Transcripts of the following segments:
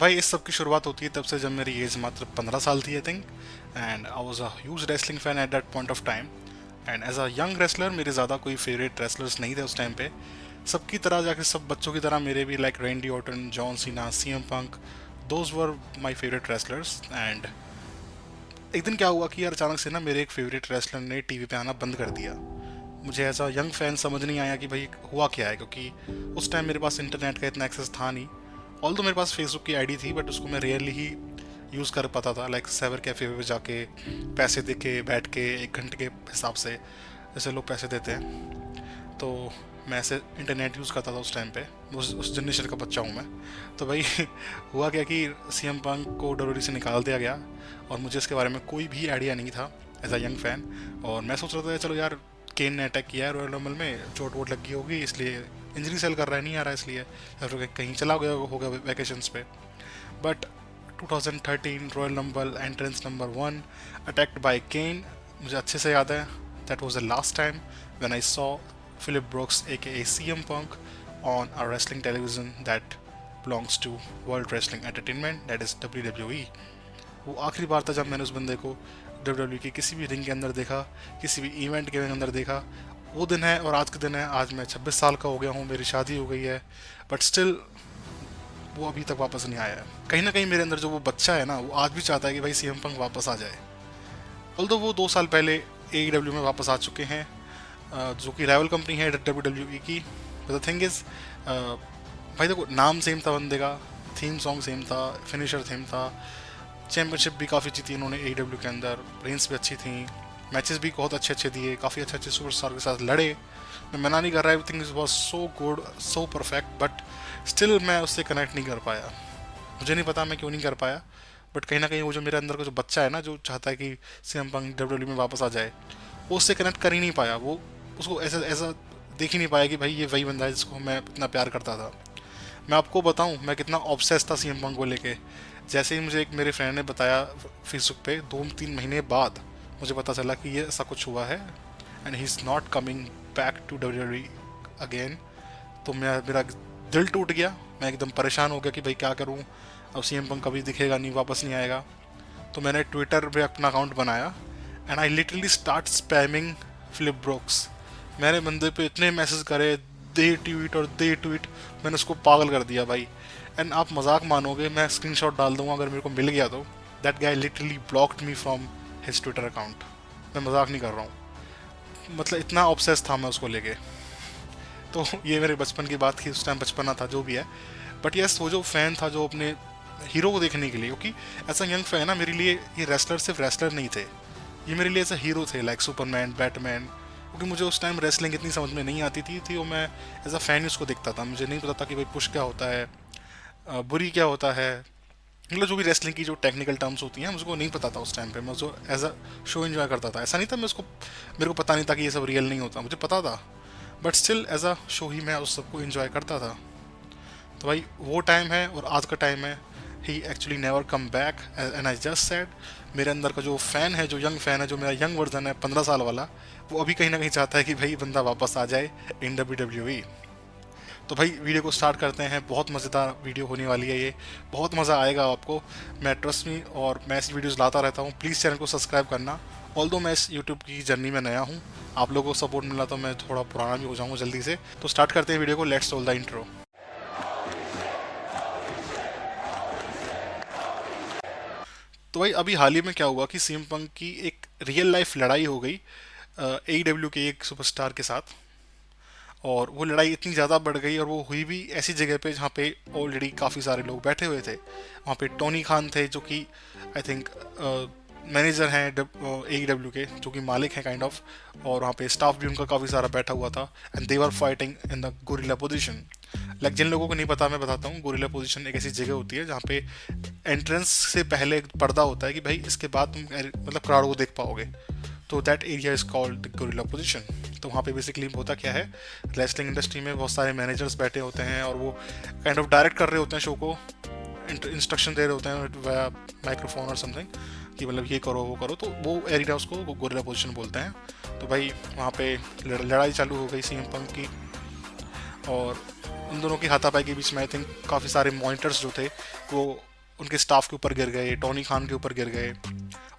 भाई इस सब की शुरुआत होती है तब से जब मेरी एज मात्र 15 साल थी I think. And I was a huge wrestling fan at that point of time. And as a young wrestler मेरे ज़्यादा कोई फेवरेट रेसलर्स नहीं थे उस टाइम पे। सबकी तरह जाके सब बच्चों की तरह मेरे भी like रेंडी Orton, John Cena, CM Punk, those were my favourite wrestlers. And एक दिन क्या हुआ कि यार अचानक से ना मेरे एक फेवरेट रेसलर ने टीवी पे आना बंद कर दिया। मुझे एज अ यंग फैन समझ नहीं आया कि भाई हुआ क्या है, क्योंकि उस टाइम मेरे पास इंटरनेट का इतना एक्सेस था नहीं। ऑल तो मेरे पास फेसबुक की आईडी थी बट उसको मैं रेयरली ही यूज़ कर पाता था, लाइक साइबर कैफ़े पे जाके पैसे दे के बैठ के 1 घंटे के हिसाब से जैसे लोग पैसे देते हैं। तो मैं ऐसे इंटरनेट यूज़ करता था उस टाइम पे। उस जनरेशन का बच्चा हूँ मैं। तो भाई हुआ क्या कि सीएम पंक को डब्ल्यूडब्ल्यूई से निकाल दिया गया और मुझे इसके बारे में कोई भी आइडिया नहीं था एज अ यंग फैन। और मैं सोच रहा था चलो यार, केन ने अटैक किया है रॉयल रंबल में, चोट वोट लगी होगी इसलिए इंजरी सेल कर रहा है, नहीं आ रहा इसलिए, या फिर कहीं चला गया होगा वैकेशंस पे। But 2013 Royal Rumble entrance number 1, attacked by Kane. मुझे अच्छे से याद है that was the last time when I saw Philip Brooks aka CM Punk on a wrestling television that belongs to World Wrestling Entertainment, that is WWE। वो आखिरी बार था जब मैंने उस बंदे को WWE की किसी भी रिंग के अंदर देखा, किसी भी इवेंट के अंदर देखा। वो दिन है और आज के दिन है। आज मैं 26 साल का हो गया हूँ, मेरी शादी हो गई है, बट स्टिल वो अभी तक वापस नहीं आया है। कहीं ना कहीं मेरे अंदर जो वो बच्चा है ना, वो आज भी चाहता है कि भाई सीएम पंक वापस आ जाए। ऑल्दो वो 2 साल पहले AEW में वापस आ चुके हैं, जो कि राइवल कंपनी है WWE की। द थिंग इज भाई देखो, नाम सेम था बंदे का, थीम सॉन्ग सेम था, फिनिशर सेम था, चैम्पियनशिप भी काफ़ी जीती इन्होंने AEW के अंदर, रेंस भी अच्छी थी, मैचेस भी बहुत अच्छे अच्छे दिए, काफ़ी अच्छे अच्छे सुपरस्टार के साथ लड़े। मैं मना नहीं कर रहा, everything is was so good, so perfect, but still मैं उससे कनेक्ट नहीं कर पाया। मुझे नहीं पता मैं क्यों नहीं कर पाया, बट कहीं ना कहीं वो जो मेरे अंदर का जो बच्चा है ना, जो चाहता है कि सीएम पंक WWE में वापस आ जाए, वो उससे कनेक्ट कर ही नहीं पाया। वो उसको ऐसा ऐसा देख ही नहीं पाया कि भाई ये वही बंदा है जिसको मैं इतना प्यार करता था। मैं आपको बताऊं मैं कितना ऑब्सेस था सीएम पंक को लेके। जैसे ही मुझे एक मेरे फ्रेंड ने बताया फेसबुक पे, 2-3 महीने बाद मुझे पता चला कि ये ऐसा कुछ हुआ है and he is not coming back to WWE again. तो मेरा दिल टूट गया, मैं एकदम परेशान हो गया कि भाई क्या करूं, अब सीएम पंक कभी दिखेगा नहीं, वापस नहीं आएगा। तो मैंने ट्विटर पे अपना अकाउंट बनाया and I literally start spamming Phillip Brooks. मैंने बंदे पे इतने मैसेज करे, दे ट्वीट और दे ट्वीट, मैंने उसको पागल कर दिया भाई। एंड आप मजाक मानोगे, मैं स्क्रीनशॉट डाल दूंगा अगर मेरे को मिल गया तो। That guy literally blocked me from his Twitter account. मैं मजाक नहीं कर रहा हूँ, मतलब इतना ऑब्सेस था मैं उसको लेके। तो ये मेरे बचपन की बात थी, उस टाइम बचपना था जो भी है। बट यस, वो जो फैन था जो अपने हीरो को देखने के लिए, क्योंकि ऐसा यंग फैन ना, मेरे लिए ये रेसलर सिर्फ रेसलर नहीं थे, ये मेरे लिए ऐसा हीरो थे, लाइक सुपरमैन, बैटमैन। क्योंकि मुझे उस टाइम रेसलिंग इतनी समझ में नहीं आती थी और मैं एज अ फैन उसको देखता था। मुझे नहीं पता था कि भाई पुश क्या होता है, बुरी क्या होता है, मतलब जो भी रेसलिंग की जो टेक्निकल टर्म्स होती हैं मुझको नहीं पता था उस टाइम पे। मैं उसको एज अ शो एंजॉय करता था। ऐसा नहीं था मैं उसको, मेरे को पता नहीं था कि ये सब रियल नहीं होता, मुझे पता था, but still as a show ही मैं उस सबको एंजॉय करता था। तो भाई वो टाइम है और आज का टाइम है, he actually never come back. And I just said, मेरे अंदर का जो फ़ैन है, जो यंग फ़ैन है, जो मेरा यंग वर्जन है 15 साल वाला, वो अभी कहीं ना कहीं चाहता है कि भाई बंदा वापस आ जाए इन WWE। तो भाई वीडियो को स्टार्ट करते हैं। बहुत मज़ेदार वीडियो होने वाली है ये, बहुत मज़ा आएगा आपको, मैं ट्रस्ट मी। और मैं ऐसी वीडियोज़ लाता रहता हूँ, प्लीज़ चैनल को सब्सक्राइब करना। ऑल्दो मैं इस यूट्यूब की जर्नी में नया हूँ, आप लोगों को सपोर्ट मिला तो मैं थोड़ा पुराना भी हो जाऊँगा जल्दी से। तो स्टार्ट करते हैं वीडियो को, लेट्स रोल द इंट्रो। तो भाई अभी हाल ही में क्या हुआ कि सीएम पंक की एक रियल लाइफ लड़ाई हो गई AEW के एक सुपरस्टार के साथ। और वो लड़ाई इतनी ज़्यादा बढ़ गई और वो हुई भी ऐसी जगह पे जहाँ पे ऑलरेडी काफ़ी सारे लोग बैठे हुए थे। वहाँ पे टोनी खान थे जो कि आई थिंक मैनेजर हैं AEW के, जो कि मालिक हैं काइंड ऑफ। और वहाँ पे स्टाफ भी उनका काफ़ी सारा बैठा हुआ था and they were fighting in the gorilla position. Like जिन लोगों को नहीं पता मैं बताता हूँ, गोरिल्ला पोजीशन एक ऐसी जगह होती है जहाँ पे एंट्रेंस से पहले एक पर्दा होता है कि भाई इसके बाद तुम मतलब क्राउड को देख पाओगे। तो that area is called the gorilla position. तो वहाँ पे बेसिकली होता क्या है, रेसलिंग इंडस्ट्री में बहुत सारे मैनेजर्स बैठे होते हैं और वो काइंड ऑफ डायरेक्ट कर रहे होते हैं शो को, इंस्ट्रक्शन दे रहे होते हैं वाया माइक्रोफोन और समथिंग कि मतलब ये करो वो करो। तो वो एरिया उसको गोरिल्ला पोजीशन बोलते हैं। तो भाई वहाँ पे लड़ाई चालू हो गई सीएम पंक की, और उन दोनों की हाथापाई के बीच में आई थिंक काफ़ी सारे मॉनिटर्स जो थे वो उनके स्टाफ के ऊपर गिर गए, टोनी खान के ऊपर गिर गए।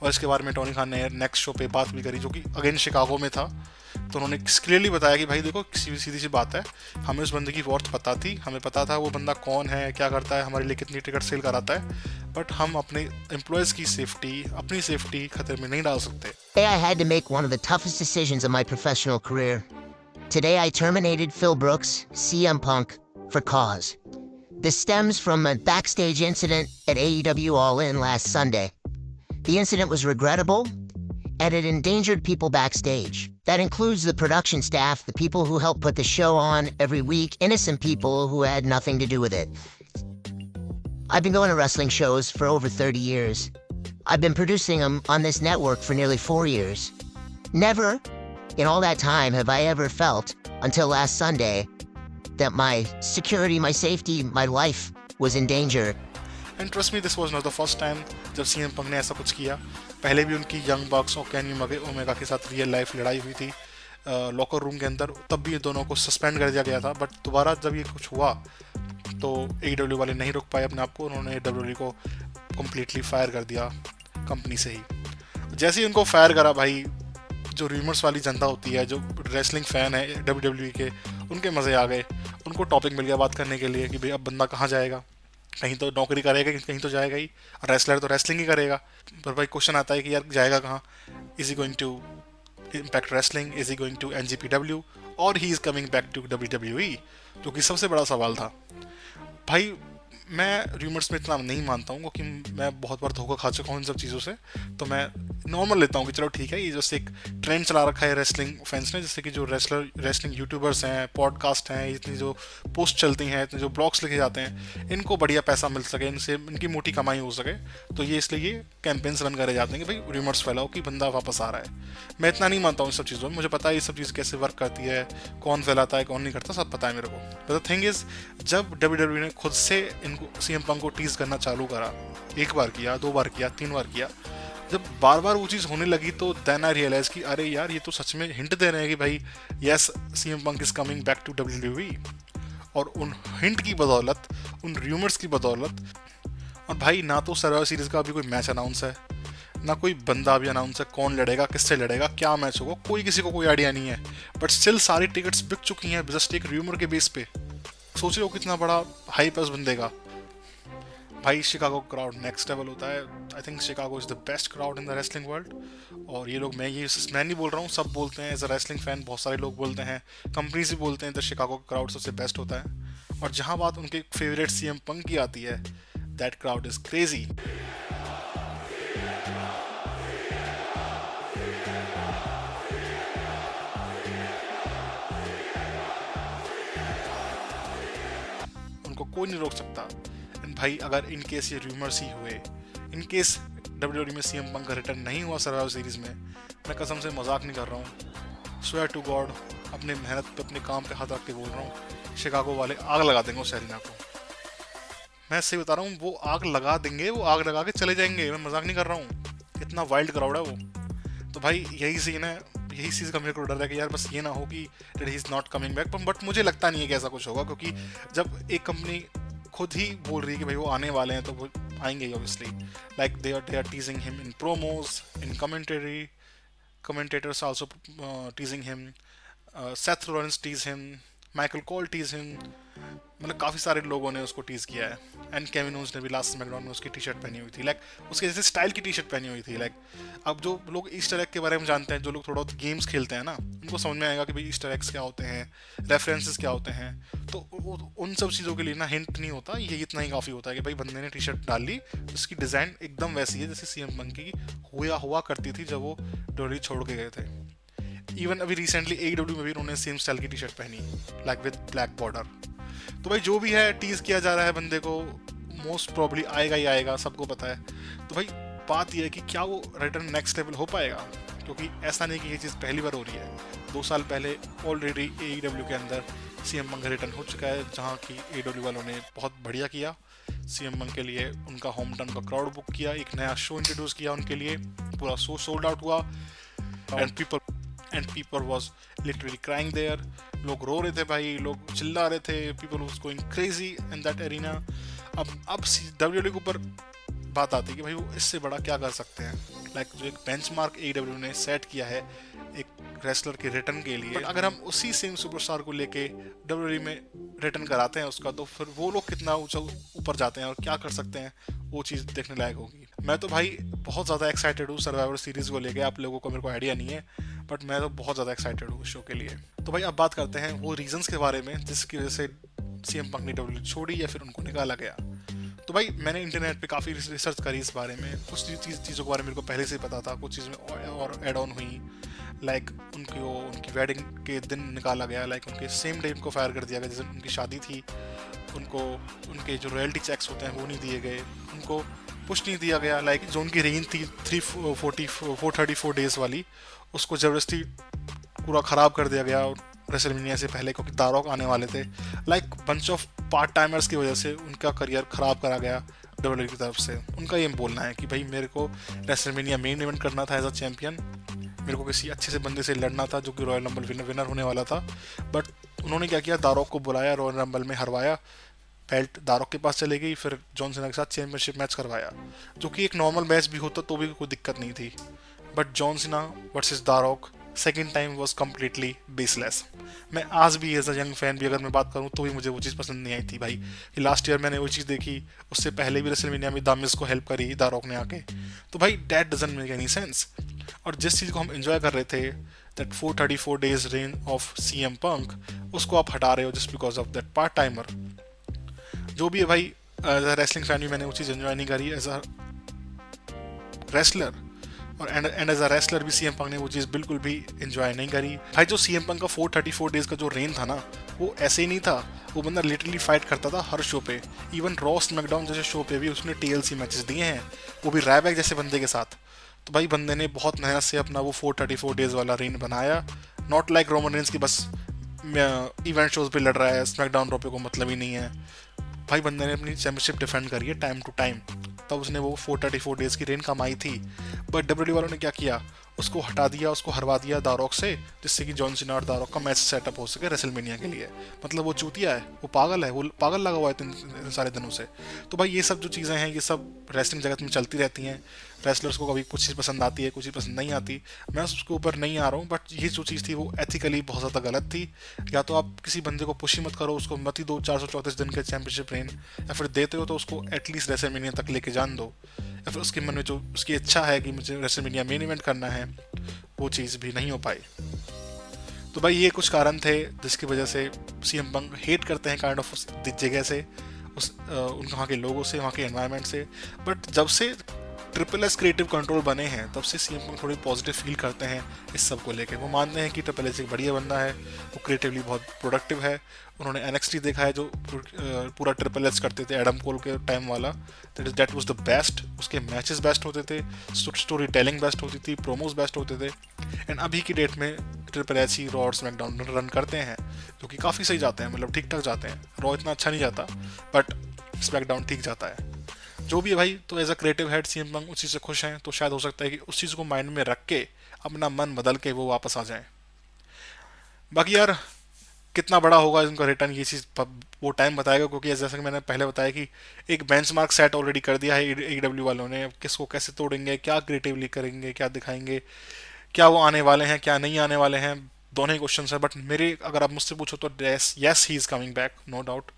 और इसके बारे में टोनी खान ने नेक्स्ट शो पे बात भी करी, जो कि अगेन शिकागो में था। तो उन्होंने क्लियरली बताया कि भाई देखो, सीधी सी बात है, हमें उस बंदे की वर्थ पता थी, हमें पता था वो बंदा कौन है, क्या करता है, हमारे लिए कितनी टिकट सेल कराता है, बट हम अपने एम्प्लॉयज़ की सेफ्टी, अपनी सेफ्टी खतरे में नहीं डाल सकते। Today I had to make one of the toughest decisions of my professional career. Today I terminated Phil Brooks, CM Punk, for cause. This stems from a backstage incident at AEW All In last Sunday. The incident was regrettable, and it endangered people backstage. That includes the production staff, the people who help put the show on every week, innocent people who had nothing to do with it. I've been going to wrestling shows for over 30 years. I've been producing them on this network for nearly 4 years. Never, in all that time, have I ever felt, until last Sunday, that my security, my safety, my life was in danger. And trust me, this was not the first time जब CM Punk ने ऐसा कुछ किया। पहले भी उनकी young बक्स और Kenny Omega के साथ रियल लाइफ लड़ाई हुई थी लॉकर रूम के अंदर, तब भी दोनों को सस्पेंड कर दिया गया था। बट दोबारा जब ये कुछ हुआ तो AEW वाले नहीं रोक पाए अपने आप को, उन्होंने WWE को कम्प्लीटली फायर कर दिया कंपनी से ही। जैसे ही उनको फायर करा भाई, जो रूमर्स वाली जनता होती है, जो रेसलिंग फ़ैन है WWE के, उनके मज़े आ गए। उनको टॉपिक मिल गया बात करने के लिए कि भाई अब बंदा कहाँ जाएगा, कहीं तो नौकरी करेगा, कहीं तो जाएगा ही, और रेसलर तो रेसलिंग ही करेगा। पर भाई क्वेश्चन आता है कि यार जाएगा कहाँ? Is he going to impact wrestling, is he going to NGPW, और he is coming back to WWE, जो कि सबसे बड़ा सवाल था। भाई मैं रूमर्स में इतना नहीं मानता हूँ, क्योंकि मैं बहुत बार धोखा खा चुका हूँ इन सब चीज़ों से। तो मैं नॉर्मल लेता हूँ कि चलो ठीक है, ये जैसे एक ट्रेंड चला रखा है रेसलिंग फैंस ने, जैसे कि जो रेसलिंग यूट्यूबर्स हैं, पॉडकास्ट हैं, इतनी जो पोस्ट चलती हैं, इतने जो ब्लॉग्स लिखे जाते हैं, इनको बढ़िया पैसा मिल सके, इनसे इनकी मोटी कमाई हो सके, तो ये इसलिए ये कैंपेन्स रन करे जाते हैं कि भाई रूमर्स फैलाओ कि बंदा वापस आ रहा है। मैं इतना नहीं मानता हूँ इन सब चीज़ों में, मुझे पता है ये सब चीज़ कैसे वर्क करती है, कौन फैलाता है कौन नहीं करता, सब पता है मेरे को। बट द थिंग इज़, जब WWE ने खुद से इनको सीएम पंक को टीज करना चालू करा, एक बार किया, 2 बार किया, 3 बार किया, जब बार बार वो चीज़ होने लगी, तो देन आई रियलाइज कि अरे यार, ये तो सच में हिंट दे रहे हैं कि भाई yes, CM Punk is coming back to WWE। और उन हिंट की बदौलत, उन रूमर्स की बदौलत, और भाई ना तो सर्वाइवर सीरीज का अभी कोई मैच अनाउंस है, ना कोई बंदा भी अनाउंस है, कौन लड़ेगा, किससे लड़ेगा, क्या मैच होगा, कोई किसी को कोई आइडिया नहीं है। बट स्टिल सारी टिकट्स बिक चुकी हैं जस्ट एक रूमर के बेस पे। सोच रहे हो कितना बड़ा हाइप है उस बंदे का। भाई शिकागो क्राउड नेक्स्ट लेवल होता है। I think Chicago is the best crowd in the wrestling world. और ये लोग, मैं नहीं बोल रहा हूँ, सब बोलते हैं, एज अ रेसलिंग फैन बहुत सारे लोग बोलते हैं, कंपनीज भी बोलते हैं, द शिकागो क्राउड सबसे बेस्ट होता है। और जहाँ बात उनके फेवरेट सीएम पंक की आती है, दैट क्राउड इज़ क्रेजी। उनको कोई नहीं रोक सकता। एंड भाई अगर इन केस ये रूमर्स ही हुए, इन केस WWE में सीएम पंक का रिटर्न नहीं हुआ सर्वाइवर सीरीज में, मैं कसम से मजाक नहीं कर रहा हूँ, स्वेयर टू गॉड, अपने मेहनत पे, अपने काम पे हाथ रख के बोल रहा हूँ, शिकागो वाले आग लगा देंगे उस एरिना को। मैं सही बता रहा हूँ, वो आग लगा देंगे, वो आग लगा के चले जाएंगे, मैं मजाक नहीं कर रहा हूँ। इतना वाइल्ड क्राउड है वो। तो भाई यही सीन है, यही चीज़ का मेरे को डर है कि यार बस ये ना हो कि that he is not coming back. But मुझे लगता नहीं है कि ऐसा कुछ होगा, क्योंकि जब एक कंपनी खुद ही बोल रही है कि भाई वो आने वाले हैं, तो वो आएंगे ही obviously. Like they are teasing him in promos, in commentary, commentators also teasing him, Seth Rollins tease him, Michael Cole tease him, मतलब काफ़ी सारे लोगों ने उसको टीज़ किया है। एंड केविन ओन्स ने भी लास्ट स्मैकडाउन में उसकी टी शर्ट पहनी हुई थी, लाइक उसके जैसे स्टाइल की टी शर्ट पहनी हुई थी। लाइक अब जो लोग ईस्टर एग के बारे में जानते हैं, जो लोग थोड़ा बहुत गेम्स खेलते हैं ना, उनको समझ में आएगा कि भाई ईस्टर एग्स क्या होते हैं, रेफरेंसेस क्या होते हैं। तो उन सब चीज़ों के लिए ना हिंट नहीं होता, ये इतना ही काफ़ी होता है कि भाई बंदे ने टी शर्ट डाल ली, उसकी डिज़ाइन एकदम वैसी है जैसे सीएम पंक की हुआ करती थी जब वो डोरी छोड़ के गए थे। इवन अभी रिसेंटली AEW में भी उन्होंने सेम स्टाइल की टी शर्ट पहनी, लाइक विद ब्लैक बॉर्डर। तो भाई जो भी है, टीज किया जा रहा है बंदे को, मोस्ट प्रॉब्ली आएगा ही आएगा, सबको पता है। तो भाई बात यह है कि क्या वो रिटर्न नेक्स्ट लेवल हो पाएगा, क्योंकि ऐसा नहीं कि ये चीज़ पहली बार हो रही है। 2 साल पहले ऑलरेडी AEW के अंदर सीएम पंक रिटर्न हो चुका है, जहाँ की AEW वालों ने बहुत बढ़िया किया सीएम पंक के लिए। उनका होम टाउन का क्राउड बुक किया, एक नया शो इंट्रोड्यूस किया उनके लिए, पूरा शो सोल्ड आउट हुआ, and people was literally crying there. लोग रो रहे थे भाई, लोग चिल्ला रहे थे, people was going crazy in that arena. अब WWE के ऊपर बात आती है कि भाई वो इससे बड़ा क्या कर सकते हैं। लाइक जो एक बेंचमार्क AEW ने सेट किया है एक रेसलर के रिटर्न के लिए, बट अगर हम उसी सेम सुपरस्टार को लेके WWE में रिटर्न कराते हैं उसका, तो फिर वो लोग कितना ऊंचा ऊपर जाते हैं और क्या कर सकते हैं, वो चीज़ देखने लायक होगी। मैं तो भाई बहुत ज़्यादा एक्साइटेड हूँ सर्वाइवर सीरीज़ को लेके। आप लोगों को मेरे को आइडिया नहीं है, बट मैं तो बहुत ज़्यादा एक्साइटेड हूँ शो के लिए। तो भाई अब बात करते हैं वो रीजंस के बारे में जिसकी वजह से CM पंक ने WWE छोड़ी या फिर उनको निकाला गया। तो भाई मैंने इंटरनेट पे काफ़ी रिसर्च करी इस बारे में। कुछ चीज़ों के बारे में मेरे को पहले से ही पता था, कुछ चीज़ें और एड ऑन हुई। लाइक उनकी वेडिंग के दिन निकाला गया, लाइक उनके सेम डे उनको फायर कर दिया गया जिस दिन उनकी शादी थी। उनको उनके जो रॉयल्टी चेक्स होते हैं वो नहीं दिए गए, उनको पुश नहीं दिया गया। लाइक जो उनकी रेंज थी 434 डेज वाली, उसको ज़बरदस्ती पूरा ख़राब कर दिया गया रेसलमेनिया से पहले, क्योंकि दारोक आने वाले थे। Like bunch of part timers की वजह से उनका करियर ख़राब करा गया WWE की तरफ से। उनका ये बोलना है कि भाई मेरे को रेसलमेनिया मेन इवेंट करना था एज अ चैम्पियन, मेरे को किसी अच्छे से बंदे से लड़ना था जो कि रॉयल रंबल विनर होने वाला था। बट उन्होंने क्या किया, दारोक को बुलाया, रॉयल रंबल में हरवाया, बेल्ट दारोक के पास चली गई, फिर जॉन सीना के साथ चैंपियनशिप मैच करवाया, जो कि एक नॉर्मल मैच भी होता तो भी कोई दिक्कत नहीं थी। बट जॉन सीना वर्सेस दारोक second time was completely baseless. मैं आज भी एज अ यंग फैन भी अगर मैं बात करूँ तो भी मुझे वो चीज़ पसंद नहीं आई थी भाई। लास्ट ईयर मैंने वो चीज़ देखी, उससे पहले भी रेसलमेनिया में दामिस को हेल्प करी दारोक ने आके। तो भाई that doesn't make any sense. और जिस चीज़ को हम एंजॉय कर रहे थे, that 434 days rain of CM पंक, उसको आप हटा रहे हो just because of that part timer. जो भी है भाई, एज अ रेसलिंग फैन भी मैंने वो चीज़ एंजॉय नहीं करी एज अ रेसलर, और एंड एज अ रेसलर भी CM पंक ने वो चीज़ बिल्कुल भी एंजॉय नहीं करी भाई। जो CM पंक का 434 डेज का जो रेन था ना, वो ऐसे ही नहीं था। वो बंदा लिटरली फाइट करता था हर शो पे। इवन रॉ स्मैकडाउन जैसे शो पे भी उसने TLC मैचेस दिए हैं, वो भी रैबैक जैसे बंदे के साथ। तो भाई बंदे ने बहुत मेहनत से अपना वो 434 डेज वाला रेन बनाया। नॉट लाइक रोमन रेंस की बस इवेंट शोज पे लड़ रहा है, स्मैकडाउन रॉ पे को मतलब ही नहीं है। भाई बंदे ने अपनी चैंपियनशिप डिफेंड करी है टाइम टू टाइम, तब उसने वो 434 डेज की रेन कमाई थी। बट WWE वालों ने क्या किया, उसको हटा दिया, उसको हरवा दिया दारोक से, जिससे कि जॉन सीना और दारोक का मैच सेटअप हो सके रेसलमेनिया के लिए। मतलब वो चूतिया है, वो पागल है, वो पागल लगा हुआ है इन सारे दिनों से। तो भाई ये सब जो चीज़ें हैं, ये सब रेसलिंग जगत में चलती रहती हैं। रेसलर्स को कभी कुछ चीज़ पसंद आती है, कुछ चीज़ पसंद नहीं आती। मैं उसके ऊपर नहीं आ रहा हूँ, बट ये जो चीज़ थी वो एथिकली बहुत ज़्यादा गलत थी। या तो आप किसी बंदे को पुश ही मत करो, उसको मत ही दो 434 दिन के चैंपियनशिप रेन, या फिर देते हो तो उसको एटलीस्ट रेसलमेनिया तक लेके जान दो, या फिर उसके मन में जो उसकी इच्छा है कि मुझे रेसलमेनिया मेन इवेंट करना है, वो चीज़ भी नहीं हो पाई। तो भाई ये कुछ कारण थे जिसकी वजह से CM पंक हेट करते हैं काइंड ऑफ उस जगह से, उन वहाँ के लोगों से, वहाँ के एनवायरनमेंट से। बट जब से SSS क्रिएटिव कंट्रोल बने हैं, तब से CM पंक थोड़ी पॉजिटिव फील करते हैं इस सब को लेकर। वो मानते हैं कि SSS एक बढ़िया बंदा है, वो क्रिएटिवली बहुत प्रोडक्टिव है। उन्होंने NXT देखा है जो पूरा SSS करते थे एडम कोल के टाइम वाला, दैट वाज द बेस्ट। उसके मैचेस बेस्ट होते थे, स्टोरी टेलिंग बेस्ट होती थी, प्रोमोज बेस्ट होते थे। एंड अभी की डेट में SSS ही रॉ और स्मैकडाउन रन करते हैं, जो कि काफ़ी सही जाते हैं, मतलब ठीक ठाक जाते हैं। रॉ इतना अच्छा नहीं जाता, बट स्मैकडाउन ठीक जाता है। जो भी है भाई, तो as a creative head CM Punk उस चीज़ से खुश हैं, तो शायद हो सकता है कि उस चीज़ को माइंड में रख के अपना मन बदल के वो वापस आ जाएं। बाकी यार कितना बड़ा होगा इनका रिटर्न, ये चीज़ वो टाइम बताएगा, क्योंकि जैसा कि मैंने पहले बताया कि एक बेंचमार्क सेट ऑलरेडी कर दिया है AEW वालों ने। अब किसको कैसे तोड़ेंगे, क्या क्रिएटिवली करेंगे, क्या दिखाएंगे, क्या वो आने वाले हैं, क्या नहीं आने वाले हैं, दोनों ही क्वेश्चन है। बट मेरे अगर आप मुझसे पूछो तो yes he is coming back, no doubt.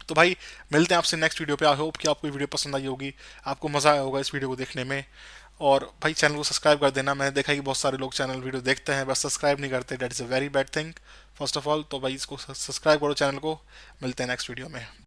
तो भाई मिलते हैं आपसे नेक्स्ट वीडियो पे। आई होप कि आपको वीडियो पसंद आई होगी, आपको मज़ा आया होगा इस वीडियो को देखने में। और भाई चैनल को सब्सक्राइब कर देना। मैंने देखा कि बहुत सारे लोग चैनल वीडियो देखते हैं बस सब्सक्राइब नहीं करते, that is a very bad thing first of all. तो भाई इसको सब्सक्राइब करो चैनल को। मिलते हैं नेक्स्ट वीडियो में।